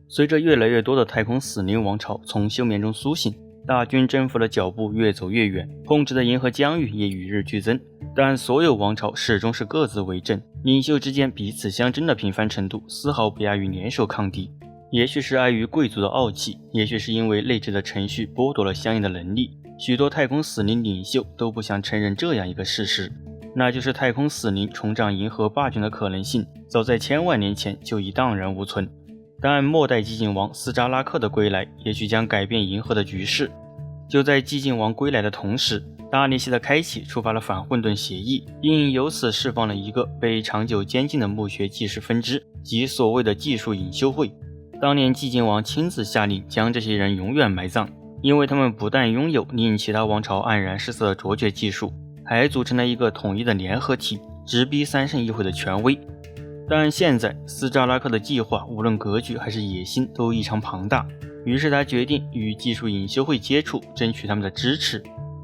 随着越来越多的太空死灵王朝从休眠中苏醒，大军征服的脚步越走越远，控制的银河疆域也与日俱增。但所有王朝始终是各自为政，领袖之间彼此相争的频繁程度丝毫不亚于联手抗敌。也许是碍于贵族的傲气，也许是因为内置的程序剥夺了相应的能力，许多太空死灵领袖都不想承认这样一个事实，那就是太空死灵重掌银河霸权的可能性早在千万年前就已荡然无存。但末代寂静王斯扎拉克的归来也许将改变银河的局势。就在寂静王归来的同时，大联系的开启触发了反混沌协议，并由此释放了一个被长久监禁的墓穴纪事分支，即所谓的技术隐修会。当年寂静王亲自下令将这些人永远埋葬，因为他们不但拥有令其他王朝黯然失色的卓绝技术，还组成了一个统一的联合体，直逼三圣议会的权威。但现在斯扎拉克的计划无论格局还是野心都异常庞大，于是他决定与技术隐修会接触，争取他们的支持。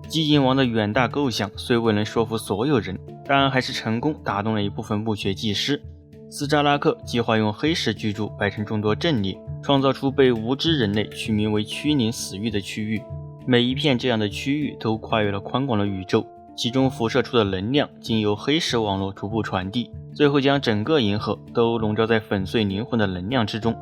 寂静王的远大构想虽未能说服所有人，但还是成功打动了一部分墓穴技师。斯扎拉克计划用黑石巨柱摆成众多阵列，创造出被无知人类取名为屈宁死域的区域。每一片这样的区域都跨越了宽广的宇宙，其中辐射出的能量经由黑石网络逐步传递，最后将整个银河都笼罩在粉碎灵魂的能量之中。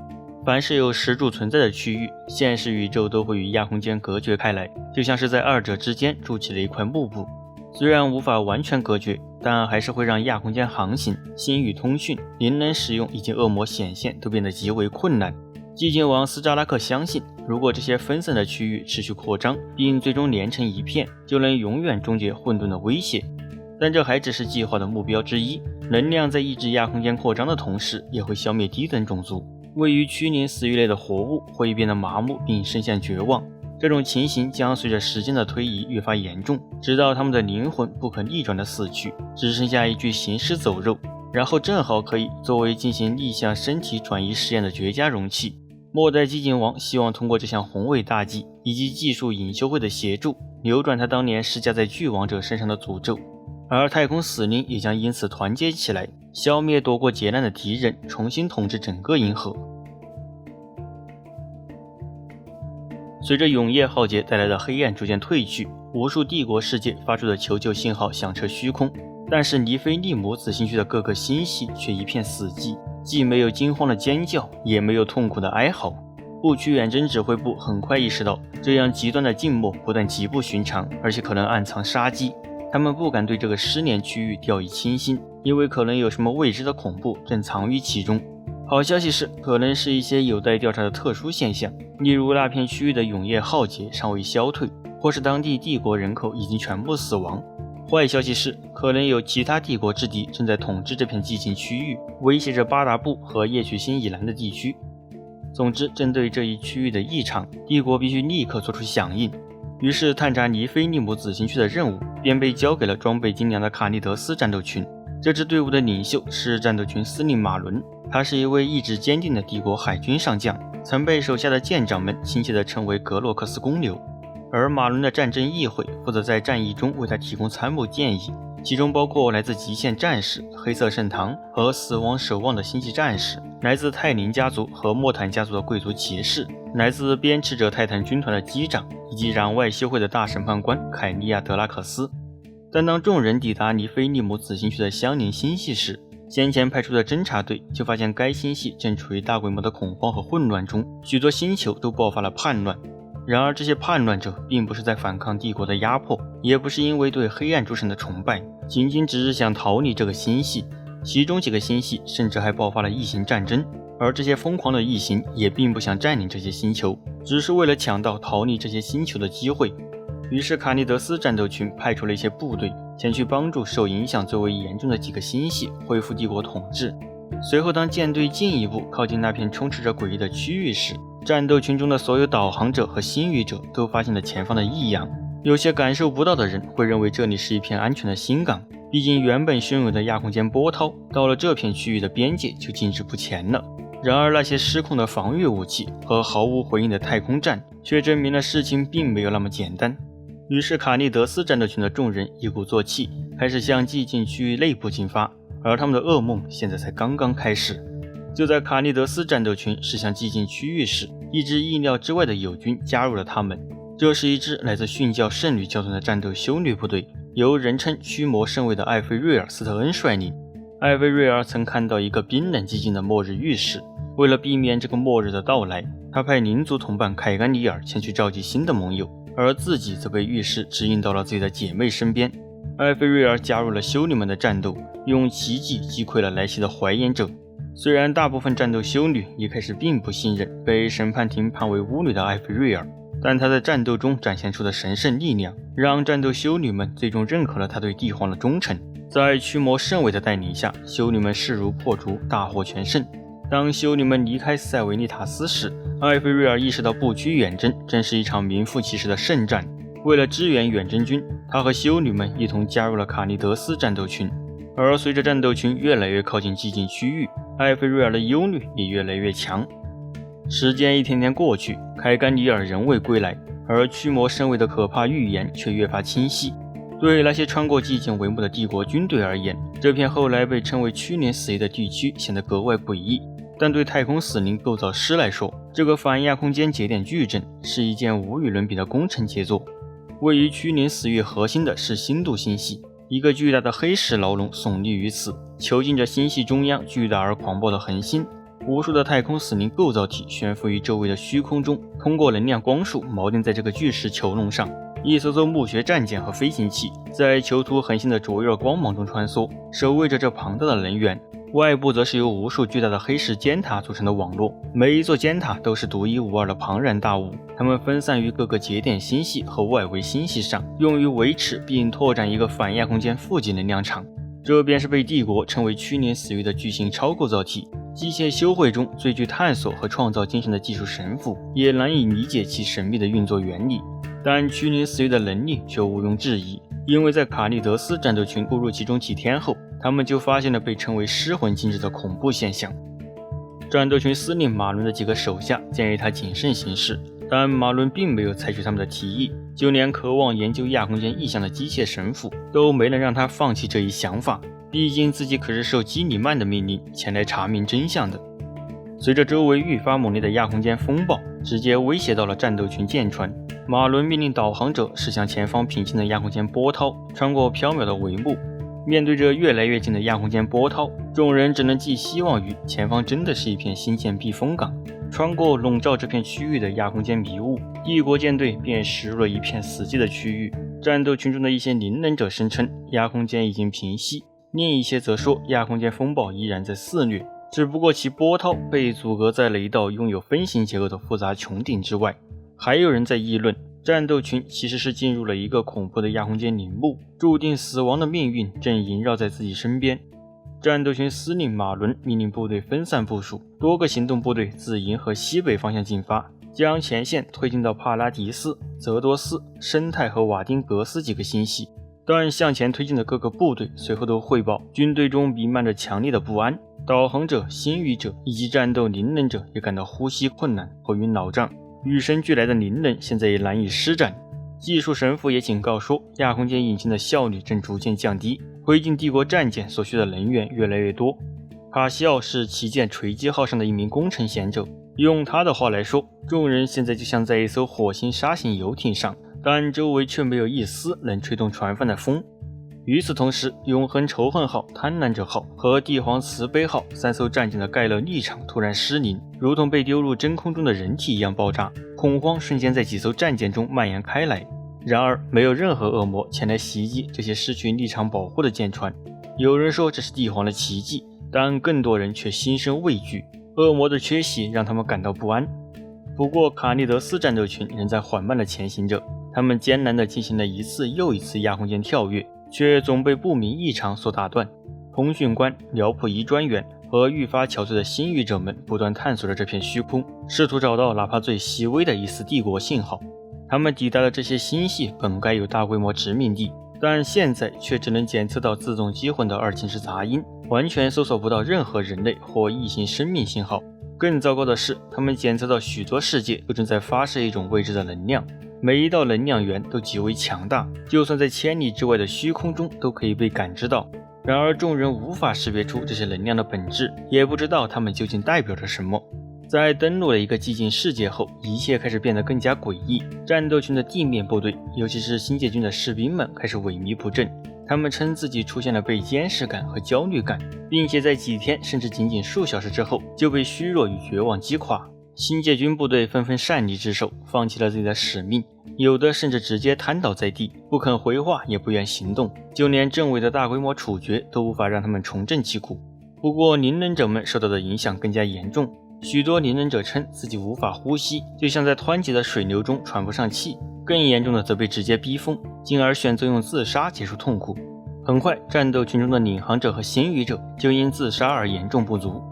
凡是有石柱存在的区域，现实宇宙都会与亚空间隔绝开来，就像是在二者之间筑起了一块幕布。虽然无法完全隔绝，但还是会让亚空间航行、星域通讯、灵能使用以及恶魔显现都变得极为困难。寂静王斯扎拉克相信，如果这些分散的区域持续扩张，并最终连成一片，就能永远终结混沌的威胁。但这还只是计划的目标之一，能量在抑制亚空间扩张的同时，也会消灭低等种族。位于屈宁死域内的活物会变得麻木并深陷绝望，这种情形将随着时间的推移越发严重，直到他们的灵魂不可逆转的死去，只剩下一具行尸走肉，然后正好可以作为进行逆向身体转移实验的绝佳容器。末代寂静王希望通过这项宏伟大计以及技术隐修会的协助，扭转他当年施加在巨王者身上的诅咒，而太空死灵也将因此团结起来，消灭躲过劫难的敌人，重新统治整个银河。随着永夜浩劫带来的黑暗逐渐褪去，无数帝国世界发出的求救信号响彻虚空，但是尼菲利姆子星区的各个星系却一片死寂，既没有惊慌的尖叫，也没有痛苦的哀嚎。部区远征指挥部很快意识到，这样极端的静默不但极不寻常，而且可能暗藏杀机。他们不敢对这个失联区域掉以轻心，因为可能有什么未知的恐怖正藏于其中。好消息是，可能是一些有待调查的特殊现象，例如那片区域的永夜浩劫尚未消退，或是当地帝国人口已经全部死亡。坏消息是，可能有其他帝国之敌正在统治这片寂静区域，威胁着巴达布和夜曲星以南的地区。总之，针对这一区域的异常，帝国必须立刻做出响应。于是探查尼菲利姆子星区的任务便被交给了装备精良的卡尼德斯战斗群。这支队伍的领袖是战斗群司令马伦，他是一位意志坚定的帝国海军上将，曾被手下的舰长们亲切地称为格洛克斯公牛。而马伦的战争议会负责在战役中为他提供参谋建议，其中包括来自极限战士、黑色圣堂和死亡守望的星际战士，来自泰林家族和莫坦家族的贵族骑士，来自鞭笞者泰坦军团的机长，以及攘外修会的大审判官凯利亚德拉克斯。但当众人抵达尼菲利姆子星区的相邻星系时，先前派出的侦察队就发现该星系正处于大规模的恐慌和混乱中，许多星球都爆发了叛乱。然而这些叛乱者并不是在反抗帝国的压迫，也不是因为对黑暗诸神的崇拜，仅仅只是想逃离这个星系。其中几个星系甚至还爆发了异形战争，而这些疯狂的异形也并不想占领这些星球，只是为了抢到逃离这些星球的机会。于是卡尼德斯战斗群派出了一些部队前去帮助受影响最为严重的几个星系恢复帝国统治。随后当舰队进一步靠近那片充斥着诡异的区域时，战斗群中的所有导航者和星域者都发现了前方的异样。有些感受不到的人会认为这里是一片安全的新港，毕竟原本汹涌的亚空间波涛到了这片区域的边界就静止不前了。然而那些失控的防御武器和毫无回应的太空战却证明了事情并没有那么简单。于是卡尼德斯战斗群的众人一鼓作气，开始向寂静区域内部进发，而他们的噩梦现在才刚刚开始。就在卡尼德斯战斗群驶向寂静区域时，一支意料之外的友军加入了他们。这是一支来自殉教圣女教团的战斗修女部队，由人称驱魔圣卫的艾菲瑞尔·斯特恩率领。艾菲瑞尔曾看到一个冰冷寂静的末日预示，为了避免这个末日的到来，他派灵族同伴凯甘尼尔前去召集新的盟友，而自己则被预示指引到了自己的姐妹身边。艾菲瑞尔加入了修女们的战斗，用奇迹击溃了来袭的怀疑者。虽然大部分战斗修女一开始并不信任被审判庭判为巫女的艾菲瑞尔，但他在战斗中展现出的神圣力量，让战斗修女们最终认可了他对帝皇的忠诚。在驱魔圣卫的带领下，修女们势如破竹，大获全胜。当修女们离开塞维尼塔斯时，艾菲瑞尔意识到不屈远征正是一场名副其实的圣战。为了支援远征军，他和修女们一同加入了卡尼德斯战斗群。而随着战斗群越来越靠近寂静区域，艾菲瑞尔的忧虑也越来越强。时间一天天过去，凯甘尼尔仍未归来，而驱魔圣卫的可怕预言却越发清晰。对那些穿过寂静帷幕的帝国军队而言，这片后来被称为驱灵死域的地区显得格外诡异。但对太空死灵构造师来说，这个反亚空间节点矩阵是一件无与伦比的工程杰作。位于驱灵死域核心的是星度星系，一个巨大的黑石牢笼耸立于此，囚禁着星系中央巨大而狂暴的恒星。无数的太空死灵构造体悬浮于周围的虚空中，通过能量光束锚定在这个巨石囚笼上。一艘艘墓穴战舰和飞行器在囚徒恒星的灼热光芒中穿梭，守卫着这庞大的能源。外部则是由无数巨大的黑石尖塔组成的网络，每一座尖塔都是独一无二的庞然大物，它们分散于各个节点星系和外围星系上，用于维持并拓展一个反亚空间负极能量场。这便是被帝国称为驱灵死域的巨型超构造体。机械修会中最具探索和创造精神的技术神父也难以理解其神秘的运作原理，但驱灵死域的能力却毋庸置疑，因为在卡利德斯战斗群步入其中几天后，他们就发现了被称为失魂禁制的恐怖现象。战斗群司令马伦的几个手下建议他谨慎行事，但马伦并没有采取他们的提议，就连渴望研究亚空间异象的机械神父都没能让他放弃这一想法，毕竟自己可是受基里曼的命令前来查明真相的。随着周围愈发猛烈的亚空间风暴直接威胁到了战斗群舰船，马伦命令导航者驶向前方平静的亚空间波涛，穿过缥缈的帷幕。面对着越来越近的亚空间波涛，众人只能寄希望于前方真的是一片新建避风港。穿过笼罩这片区域的亚空间迷雾，帝国舰队便驶入了一片死寂的区域。战斗群中的一些灵能者声称亚空间已经平息，另一些则说亚空间风暴依然在肆虐，只不过其波涛被阻隔在了一道拥有分形结构的复杂穹顶之外。还有人在议论，战斗群其实是进入了一个恐怖的亚空间陵墓，注定死亡的命运正萦绕在自己身边。战斗群司令马伦命令部队分散部署，多个行动部队自银河西北方向进发，将前线推进到帕拉迪斯、泽多斯、生态和瓦丁格斯几个星系。但向前推进的各个部队随后都汇报，军队中弥漫着强烈的不安，导航者、星域者以及战斗灵能者也感到呼吸困难、头晕脑胀。与生俱来的灵能现在也难以施展。技术神父也警告说，亚空间引擎的效率正逐渐降低，推进帝国战舰所需的能源越来越多。卡西奥是旗舰锤击号上的一名工程贤者，用他的话来说，众人现在就像在一艘火星沙型游艇上，但周围却没有一丝能吹动船帆的风。与此同时，永恒仇恨号、贪婪者号和帝皇慈悲号3艘战舰的盖勒立场突然失灵，如同被丢入真空中的人体一样爆炸，恐慌瞬间在几艘战舰中蔓延开来。然而没有任何恶魔前来袭击这些失去立场保护的舰船。有人说这是帝皇的奇迹，但更多人却心生畏惧，恶魔的缺席让他们感到不安。不过卡利德斯战斗群仍在缓慢地前行着，他们艰难地进行了一次又一次亚空间跳跃，却总被不明异常所打断。通讯官、辽普仪专员和愈发憔悴的星域者们不断探索着这片虚空，试图找到哪怕最细微的一丝帝国信号。他们抵达的这些星系本该有大规模殖民地，但现在却只能检测到自动击混的二进制杂音，完全搜索不到任何人类或异形生命信号。更糟糕的是，他们检测到许多世界都正在发射一种未知的能量，每一道能量源都极为强大，就算在千里之外的虚空中都可以被感知到。然而众人无法识别出这些能量的本质，也不知道它们究竟代表着什么。在登陆了一个寂静世界后，一切开始变得更加诡异。战斗群的地面部队，尤其是新界军的士兵们开始萎靡不振，他们称自己出现了被监视感和焦虑感，并且在几天甚至仅仅数小时之后就被虚弱与绝望击垮。新界军部队纷纷擅离职守，放弃了自己的使命，有的甚至直接瘫倒在地，不肯回话，也不愿行动，就连政委的大规模处决都无法让他们重振旗鼓。不过灵能者们受到的影响更加严重，许多灵能者称自己无法呼吸，就像在湍急的水流中喘不上气，更严重的则被直接逼疯，进而选择用自杀结束痛苦。很快，战斗群中的领航者和先渔者就因自杀而严重不足。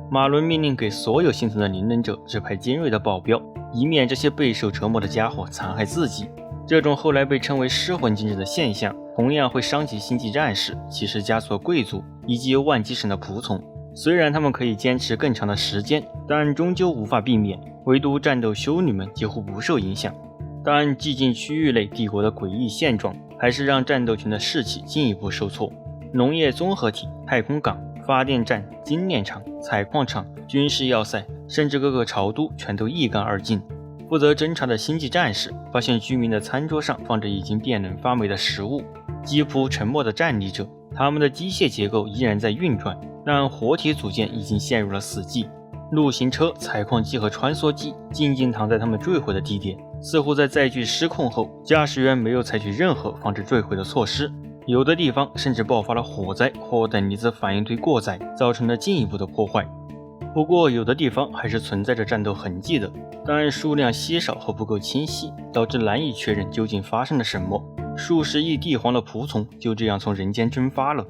马伦命令给所有幸存的灵能者指派尖锐的保镖，以免这些备受折磨的家伙残害自己。这种后来被称为失魂禁制的现象，同样会伤及星际战士、骑士家族的贵族以及万机神的仆从。虽然他们可以坚持更长的时间，但终究无法避免，唯独战斗修女们几乎不受影响。但寂静区域类帝国的诡异现状，还是让战斗群的士气进一步受挫。农业综合体、太空港、发电站、精炼厂、采矿场、军事要塞，甚至各个朝都全都一干二净。负责侦察的星际战士发现居民的餐桌上放着已经变冷发霉的食物，吉普沉默的站立着，他们的机械结构依然在运转，但活体组件已经陷入了死寂。陆行车、采矿机和穿梭机静静躺在他们坠毁的地点，似乎在载具失控后，驾驶员没有采取任何防止坠毁的措施。有的地方甚至爆发了火灾或等离子反应堆过载，造成了进一步的破坏。不过有的地方还是存在着战斗痕迹的，但数量稀少和不够清晰，导致难以确认究竟发生了什么。数十亿帝皇的仆从就这样从人间蒸发了。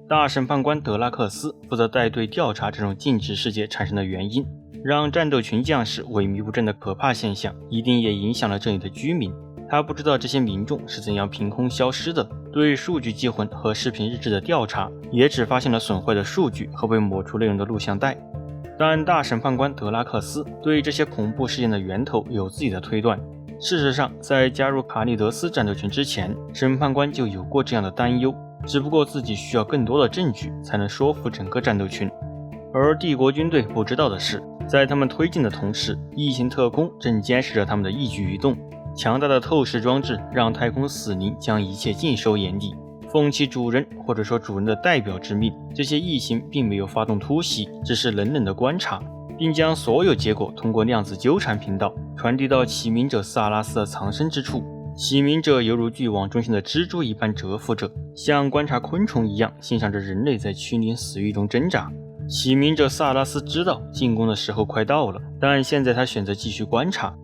大审判官德拉克斯负责带队调查这种静止世界产生的原因，让战斗群将士萎靡不振的可怕现象一定也影响了这里的居民。他不知道这些民众是怎样凭空消失的，对数据记魂和视频日志的调查也只发现了损坏的数据和被抹除内容的录像带。但大审判官德拉克斯对这些恐怖事件的源头有自己的推断。事实上，在加入卡利德斯战斗群之前，审判官就有过这样的担忧，只不过自己需要更多的证据才能说服整个战斗群。而帝国军队不知道的是，在他们推进的同时，异形特工正监视着他们的一举一动。强大的透视装置让太空死灵将一切尽收眼底，奉其主人或者说主人的代表之命，这些异形并没有发动突袭，只是冷冷的观察，并将所有结果通过量子纠缠频道传递到启明者萨拉斯的藏身之处。启明者犹如巨网中心的蜘蛛一般蛰伏着，像观察昆虫一样欣赏着人类在躯灵死域中挣扎。启明者萨拉斯知道进攻的时候快到了，但现在他选择继续观察。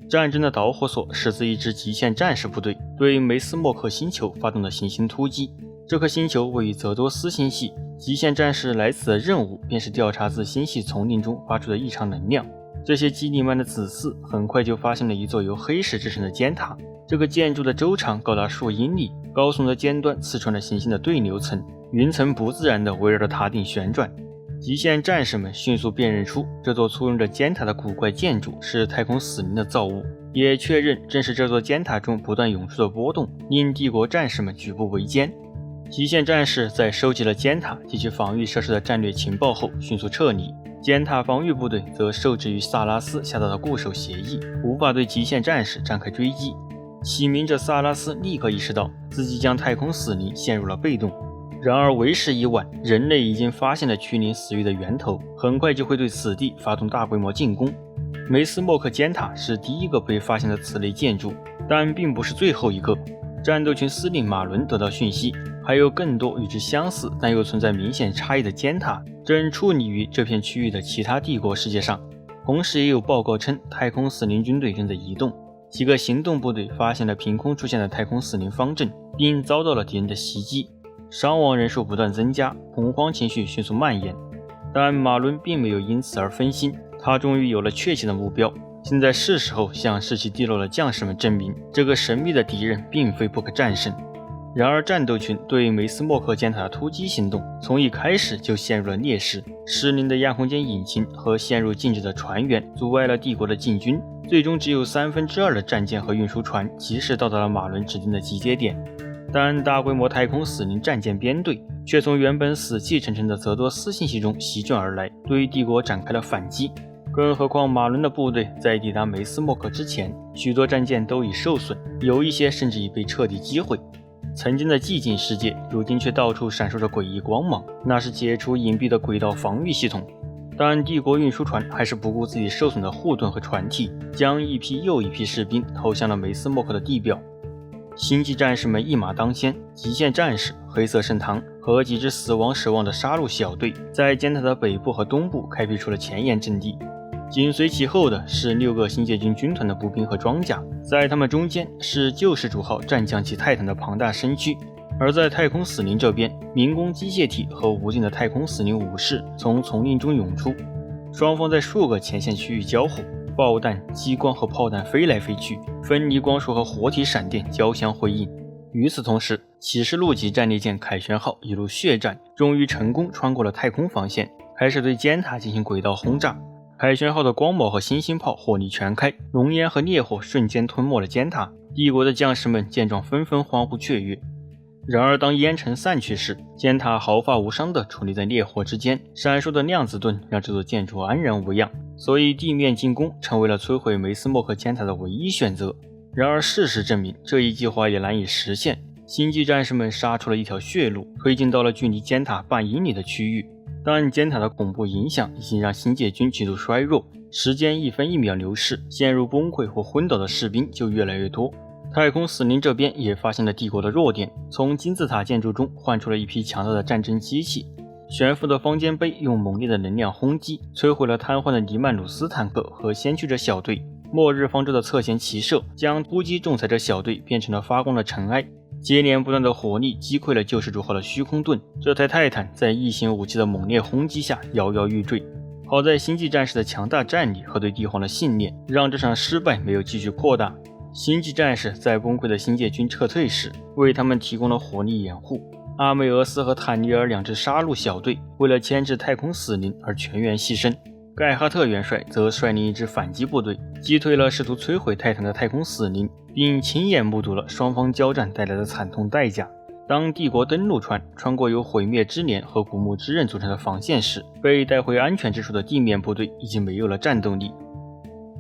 战争的导火索是自一支极限战士部队对梅斯莫克星球发动的行星突击。这颗星球位于泽多斯星系，极限战士来此的任务便是调查自星系丛林中发出的异常能量。这些基尼曼的子嗣很快就发现了一座由黑石制成的尖塔，这个建筑的周长高达数英里，高耸的尖端刺穿了行星的对流层，云层不自然地围绕着塔顶旋转。极限战士们迅速辨认出这座簇拥着尖塔的古怪建筑是太空死灵的造物，也确认正是这座尖塔中不断涌出的波动令帝国战士们举步维艰。极限战士在收集了尖塔及其防御设施的战略情报后迅速撤离，尖塔防御部队则受制于萨拉斯下达的固守协议，无法对极限战士展开追击。启明者萨拉斯立刻意识到自己将太空死灵陷入了被动，然而为时已晚，人类已经发现了躯灵死域的源头，很快就会对此地发动大规模进攻。梅斯莫克尖塔是第一个被发现的此类建筑，但并不是最后一个。战斗群司令马伦得到讯息，还有更多与之相似但又存在明显差异的尖塔正矗立于这片区域的其他帝国世界上。同时也有报告称太空死灵军队正在移动，几个行动部队发现了凭空出现的太空死灵方阵，并遭到了敌人的袭击，伤亡人数不断增加，恐慌情绪迅速蔓延。但马伦并没有因此而分心，他终于有了确切的目标，现在是时候向士气低落的将士们证明，这个神秘的敌人并非不可战胜。然而战斗群对梅斯莫克尖塔的突击行动从一开始就陷入了劣势，失灵的亚空间引擎和陷入静止的船员阻碍了帝国的进军，最终只有2/3的战舰和运输船及时到达了马伦指定的集结点。但大规模太空死灵战舰编队却从原本死气沉沉的泽多斯星系中席卷而来，对帝国展开了反击。更何况马伦的部队在抵达梅斯莫克之前，许多战舰都已受损，有一些甚至已被彻底击毁。曾经的寂静世界，如今却到处闪烁着诡异光芒，那是解除隐蔽的轨道防御系统。但帝国运输船还是不顾自己受损的护盾和船体，将一批又一批士兵投向了梅斯莫克的地表。星际战士们一马当先，极限战士、黑色圣堂和几支死亡守望的杀戮小队，在尖塔的北部和东部开辟出了前沿阵地。紧随其后的是6个星界军军团的步兵和装甲，在他们中间是救世主号战将级泰坦的庞大身躯。而在太空死灵这边，民工机械体和无尽的太空死灵武士从丛林中涌出，双方在数个前线区域交火，爆弹、激光和炮弹飞来飞去，芬尼光束和活体闪电交相辉映。与此同时，启示录级战列舰凯旋号一路血战，终于成功穿过了太空防线，开始对尖塔进行轨道轰炸。凯旋号的光矛和星星炮火力全开，浓烟和烈火瞬间吞没了尖塔。帝国的将士们见状纷纷欢呼雀跃。然而当烟尘散去时，尖塔毫发无伤地矗立在烈火之间，闪烁的量子盾让这座建筑安然无恙，所以地面进攻成为了摧毁梅斯莫克尖塔的唯一选择。然而事实证明，这一计划也难以实现。星际战士们杀出了一条血路，推进到了距离尖塔半英里的区域。但尖塔的恐怖影响已经让星界军极度衰弱，时间一分一秒流逝，陷入崩溃或昏倒的士兵就越来越多。太空死灵这边也发现了帝国的弱点，从金字塔建筑中换出了一批强大的战争机器。悬浮的方尖碑用猛烈的能量轰击，摧毁了瘫痪的黎曼鲁斯坦克和先驱者小队。末日方舟的侧舷骑射将突击仲裁者小队变成了发光的尘埃。接连不断的火力击溃了救世主号的虚空盾，这台泰坦在异形武器的猛烈轰击下摇摇欲坠。好在星际战士的强大战力和对帝皇的信念，让这场失败没有继续扩大。星际战士在崩溃的星界军撤退时，为他们提供了火力掩护。阿梅俄斯和坦尼尔2支杀戮小队为了牵制太空死灵而全员牺牲。盖哈特元帅则率领一支反击部队，击退了试图摧毁泰坦的太空死灵，并亲眼目睹了双方交战带来的惨痛代价。当帝国登陆船穿过由毁灭之镰和古墓之刃组成的防线时，被带回安全之处的地面部队已经没有了战斗力。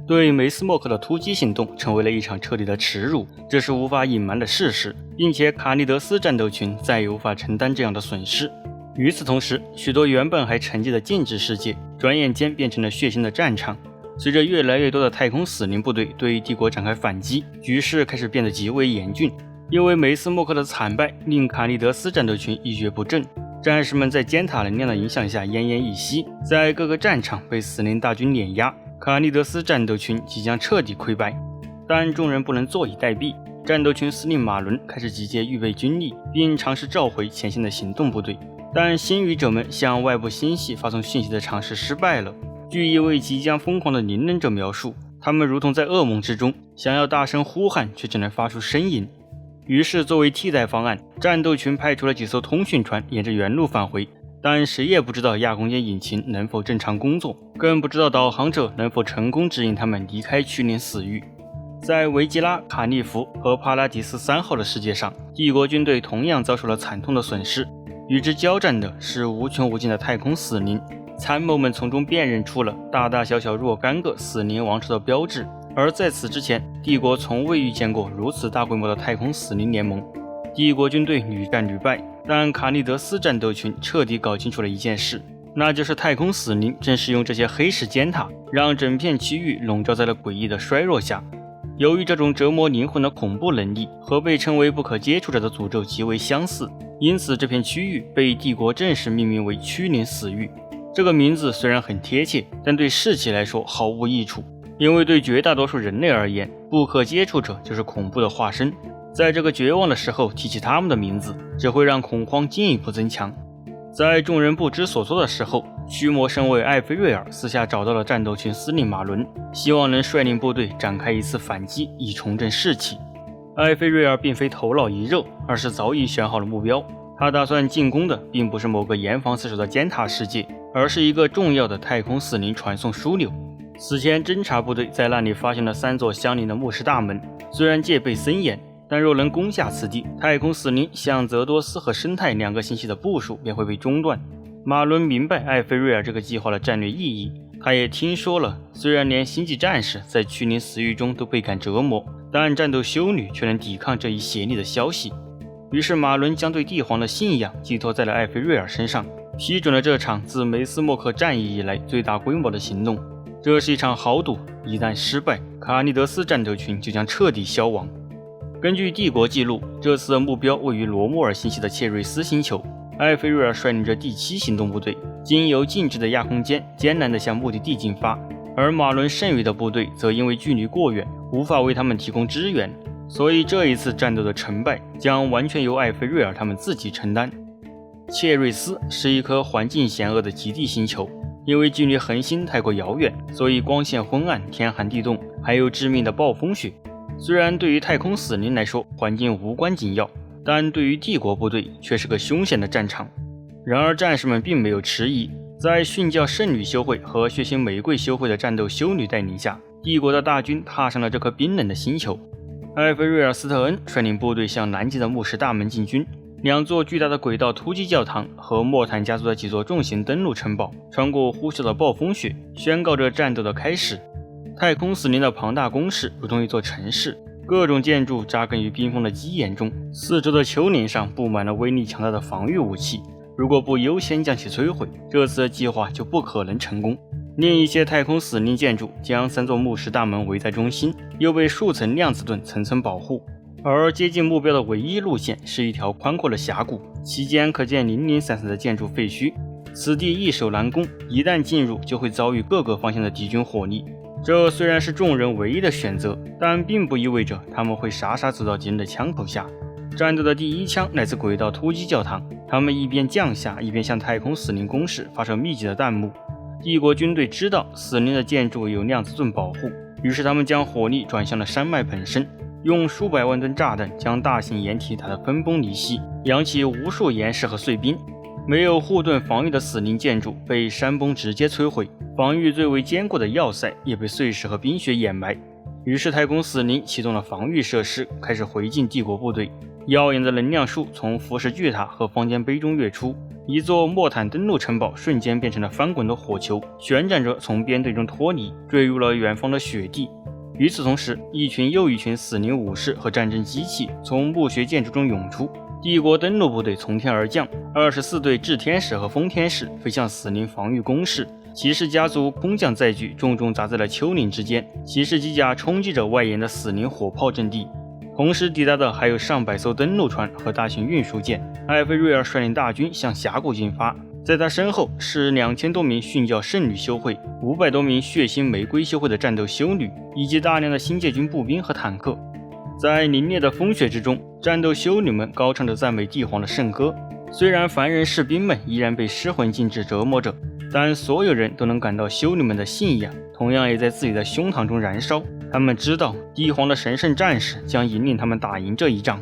对梅斯莫克的突击行动成为了一场彻底的耻辱，这是无法隐瞒的事实，并且卡利德斯战斗群再也无法承担这样的损失。与此同时，许多原本还沉寂的静止世界转眼间变成了血腥的战场。随着越来越多的太空死灵部队对帝国展开反击，局势开始变得极为严峻。因为梅斯莫克的惨败令卡利德斯战斗群一蹶不振，战士们在尖塔能量的影响下奄奄一息，在各个战场被死灵大军碾压，卡利德斯战斗群即将彻底溃败。但众人不能坐以待毙，战斗群司令马伦开始集结预备军力，并尝试召回前线的行动部队。但新语者们向外部星系发送讯息的尝试失败了。据一位即将疯狂的灵能者描述，他们如同在噩梦之中，想要大声呼喊，却只能发出呻吟。于是作为替代方案，战斗群派出了几艘通讯船沿着原路返回，但谁也不知道亚空间引擎能否正常工作，更不知道导航者能否成功指引他们离开去年死域。在维吉拉、卡利夫和帕拉迪斯3号的世界上，帝国军队同样遭受了惨痛的损失。与之交战的是无穷无尽的太空死灵，参谋们从中辨认出了大大小小若干个死灵王朝的标志，而在此之前，帝国从未遇见过如此大规模的太空死灵联盟。帝国军队屡战屡败，但卡利德斯战斗群彻底搞清楚了一件事，那就是太空死灵正是用这些黑石尖塔，让整片区域笼罩在了诡异的衰弱下。由于这种折磨灵魂的恐怖能力和被称为不可接触者的诅咒极为相似，因此这片区域被帝国正式命名为驱灵死域。这个名字虽然很贴切，但对士气来说毫无益处，因为对绝大多数人类而言，不可接触者就是恐怖的化身。在这个绝望的时候提起他们的名字，只会让恐慌进一步增强。在众人不知所措的时候，驱魔神卫艾菲瑞尔私下找到了战斗群司令马伦，希望能率领部队展开一次反击，以重振士气。艾菲瑞尔并非头脑一热，而是早已选好了目标。他打算进攻的并不是某个严防死守的尖塔世界，而是一个重要的太空死灵传送枢纽。此前侦察部队在那里发现了3座相邻的墓室大门，虽然戒备森严，但若能攻下此地，太空死灵向泽多斯和生态2个星系的部署便会被中断。马伦明白艾菲瑞尔这个计划的战略意义，他也听说了，虽然连星际战士在驱灵死狱中都倍感折磨，但战斗修女却能抵抗这一邪逆的消息。于是马伦将对帝皇的信仰寄托在了艾菲瑞尔身上，批准了这场自梅斯莫克战役以来最大规模的行动。这是一场豪赌，一旦失败，卡尼德斯战斗群就将彻底消亡。根据帝国记录，这次的目标位于罗莫尔星系的切瑞斯星球。艾菲瑞尔率领着第7行动部队，经由静止的亚空间艰难地向目的地进发，而马伦剩余的部队则因为距离过远，无法为他们提供支援，所以这一次战斗的成败将完全由艾菲瑞尔他们自己承担。切瑞斯是一颗环境险恶的极地星球，因为距离恒星太过遥远，所以光线昏暗，天寒地冻，还有致命的暴风雪。虽然对于太空死灵来说环境无关紧要，但对于帝国部队却是个凶险的战场。然而战士们并没有迟疑，在殉教圣女修会和血腥玫瑰修会的战斗修女带领下，帝国的大军踏上了这颗冰冷的星球。艾菲瑞尔斯特恩率领部队向南极的牧师大门进军，2座巨大的轨道突击教堂和莫坦家族的几座重型登陆城堡穿过呼啸的暴风雪，宣告着战斗的开始。太空死灵的庞大工事如同一座城市，各种建筑扎根于冰封的基岩中，四周的丘陵上布满了威力强大的防御武器，如果不优先将其摧毁，这次的计划就不可能成功。另一些太空死灵建筑将3座牧师大门围在中心，又被数层量子盾层层保护，而接近目标的唯一路线是一条宽阔的峡谷，期间可见零零散散的建筑废墟。此地易守难攻，一旦进入就会遭遇各个方向的敌军火力。这虽然是众人唯一的选择，但并不意味着他们会傻傻走到敌人的枪口下。战斗的第1枪来自轨道突击教堂，他们一边降下，一边向太空死灵攻势发射密集的弹幕。帝国军队知道死灵的建筑有量子盾保护，于是他们将火力转向了山脉本身，用数百万吨炸弹将大型掩体打得分崩离析，扬起无数岩石和碎冰。没有护盾防御的死灵建筑被山崩直接摧毁，防御最为坚固的要塞也被碎石和冰雪掩埋。于是太空死灵启动了防御设施，开始回敬帝国部队。耀眼的能量束从浮石巨塔和方尖碑中跃出，一座莫坦登陆城堡瞬间变成了翻滚的火球，旋转着从编队中脱离，坠入了远方的雪地。与此同时，一群又一群死灵武士和战争机器从墓穴建筑中涌出，帝国登陆部队从天而降，24队炽天使和风天使飞向死灵防御工事，骑士家族空降载具重重砸在了丘陵之间，骑士机甲冲击着外延的死灵火炮阵地。同时抵达的还有上百艘登陆船和大型运输舰。艾菲瑞尔率领大军向峡谷进发，在他身后是2000多名殉教圣女修会、500多名血腥玫瑰修会的战斗修女，以及大量的新界军步兵和坦克。在凛冽的风雪之中，战斗修女们高唱着赞美帝皇的圣歌。虽然凡人士兵们依然被失魂禁制折磨着，但所有人都能感到修女们的信仰同样也在自己的胸膛中燃烧。他们知道帝皇的神圣战士将引领他们打赢这一仗。